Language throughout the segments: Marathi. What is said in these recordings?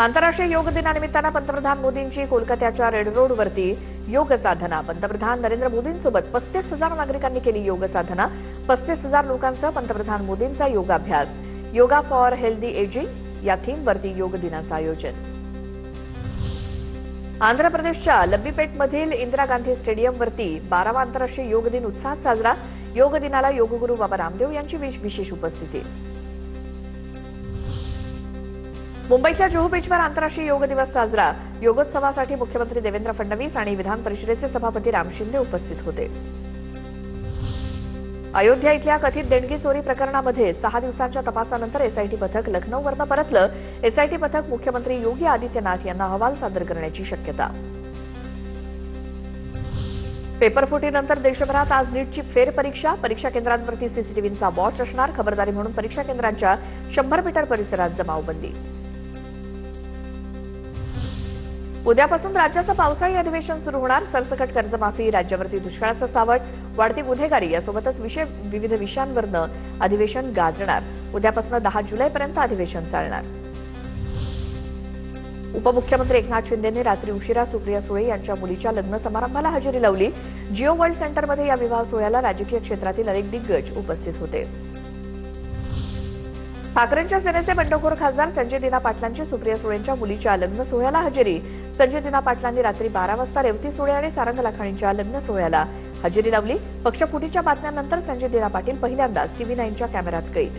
आंतरराष्ट्रीय योग दिनानिमित्तानं पंतप्रधान मोदींची कोलकात्याच्या रेड रोडवरती योग साधना. पंतप्रधान नरेंद्र मोदींसोबत 35,000 नागरिकांनी केली योग साधना. 35,000 लोकांसह पंतप्रधान मोदींचा योगाभ्यास. योगा फॉर हेल्दी एजिंग या थीमवरती योग दिनाचं आयोजन. आंध्र प्रदेशच्या लब्बीपेटमधील इंदिरा गांधी स्टेडियमवरती 12वा आंतरराष्ट्रीय योग दिन उत्साहात साजरा. योग दिनाला योगगुरू बाबा रामदेव यांची विशेष उपस्थिती. मुंबईच्या जुहू बीचवर आंतरराष्ट्रीय योग दिवस साजरा. योगोत्सवासाठी मुख्यमंत्री देवेंद्र फडणवीस आणि विधान परिषदेचे सभापती राम शिंदे उपस्थित होते. अयोध्या इथल्या कथित देणगी चोरी प्रकरणामध्ये 6 दिवसांच्या तपासानंतर एसआयटी पथक लखनौवरून परतलं. एसआयटी पथक मुख्यमंत्री योगी आदित्यनाथ यांना अहवाल सादर करण्याची शक्यता. पेपरफुटीनंतर देशभरात आज नीटची फेरपरीक्षा. परीक्षा केंद्रांवरती सीसीटीव्हीचा वॉच असणार. खबरदारी म्हणून परीक्षा केंद्रांच्या 100 मीटर परिसरात जमावबंदी. उद्यापासून राज्याचं पावसाळी अधिवेशन सुरू होणार. सरसकट कर्जमाफी, राज्यावरती दुष्काळाचं सावट, वाढती गुन्हेगारी यासोबतच विविध विषयांवरनं अधिवेशन गाजणार. उद्यापासून 10 जुलैपर्यंत अधिवेशन चालणार. उपमुख्यमंत्री एकनाथ शिंदेंनी रात्री उशिरा सुप्रिया सुळे यांच्या मुलीच्या लग्न समारंभाला हजेरी लावली. जिओ वर्ल्ड सेंटरमध्ये या विवाह सोहळ्याला राजकीय क्षेत्रातील अनेक दिग्गज उपस्थित होते. ठाकरेंच्या सेनेचे बंडखोर खासदार संजय दिना पाटलांची सुप्रिया सुळेंच्या मुलीच्या लग्न सोहळ्याला हजेरी. संजय दिना पाटलांनी रात्री 12 वाजता रेवती सुळे आणि सारंग लाखाणींच्या लग्न सोहळ्याला हजेरी लावली. पक्षफुटीच्या बातम्यांनंतर संजय दिना पाटील पहिल्यांदाच TV9च्या कॅमेऱ्यात कैद.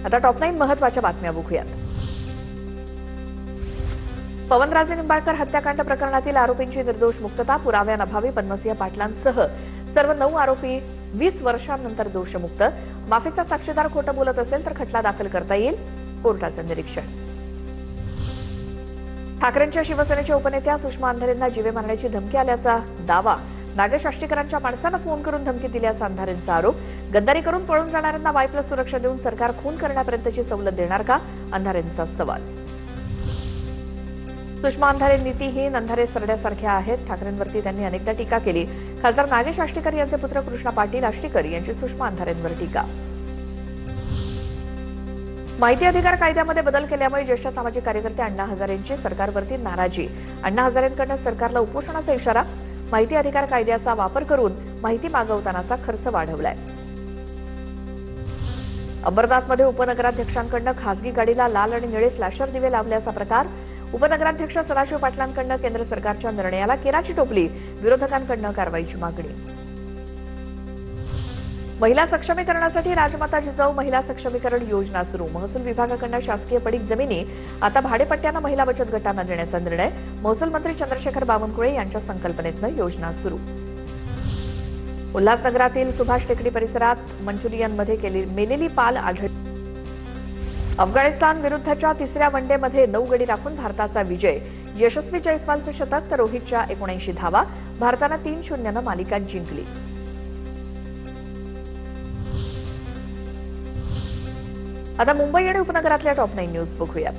आता टॉप 9 महत्वाच्या बातम्या बघूयात. पवनराजे निंबाळकर हत्याकांड प्रकरणातील आरोपींची निर्दोष मुक्तता. पुराव्याअभावी पद्मसिंह पाटलांसह सर्व 9 आरोपी 20 वर्षांनंतर दोषमुक्त. माफीचा साक्षीदार खोटं बोलत असेल तर खटला दाखल करता येईल, कोर्टाचं निरीक्षण. ठाकरेंच्या शिवसेनेच्या उपनेत्या सुषमा अंधारेंना जीवे मारण्याची धमकी आल्याचा दावा. नागेश आष्टीकरांच्या माणसानं फोन करून धमकी दिल्याचा अंधारेंचा आरोप. गद्दारी करून पळून जाणाऱ्यांना Y+ सुरक्षा देऊन सरकार खून करण्यापर्यंतची सवलत देणार का, अंधारेंचा सवाल. सुषमा अंधारे नीतीहीन, अंधारे सरड्यासारख्या आहेत. ठाकरेंवरती त्यांनी अनेकदा टीका केली. खासदार नागेश आष्टीकर यांचे पुत्र कृष्णा पाटील आष्टीकर यांची सुषमा अंधारेंवर टीका. माहिती अधिकार कायद्यामध्ये बदल केल्यामुळे ज्येष्ठ सामाजिक कार्यकर्ते अण्णा हजारेंची सरकारवरती नाराजी. अण्णा हजारेंकडून सरकारला उपोषणाचा इशारा. माहिती अधिकार कायद्याचा वापर करून माहिती मागवतानाचा खर्च वाढवलाय. अंबरनाथमध्ये उपनगराध्यक्षांकडून खासगी गाडीला लाल आणि निळे फ्लॅशर दिवे लावल्याचा प्रकार. उपनगराध्यक्ष सदाशिव पाटलांकडून केंद्र सरकारच्या निर्णयाला केराची टोपली. विरोधकांकडून कारवाईची मागणी. महिला सक्षमीकरणासाठी राजमाता जिजाऊ महिला सक्षमीकरण योजना सुरू. महसूल विभागाकडून शासकीय पडीक जमिनी आता भाडेपट्ट्यानं महिला बचत गटांना देण्याचा निर्णय. महसूल मंत्री चंद्रशेखर बावनकुळे यांच्या संकल्पनेतनं योजना सुरू. उल्हासनगरातील सुभाष टेकडी परिसरात मंचुरियनमध्ये मेलेली पाल आढळली. अफगाणिस्तान विरुद्धच्या 3ऱ्या वनडेमध्ये 9 गडी राखून भारताचा विजय. यशस्वी जयस्वालचं शतक तर रोहितच्या 79 धावा. भारतानं 3-0नं मालिका जिंकली. आता मुंबई आणि उपनगरातल्या टॉप 9 न्यूज बघूयात.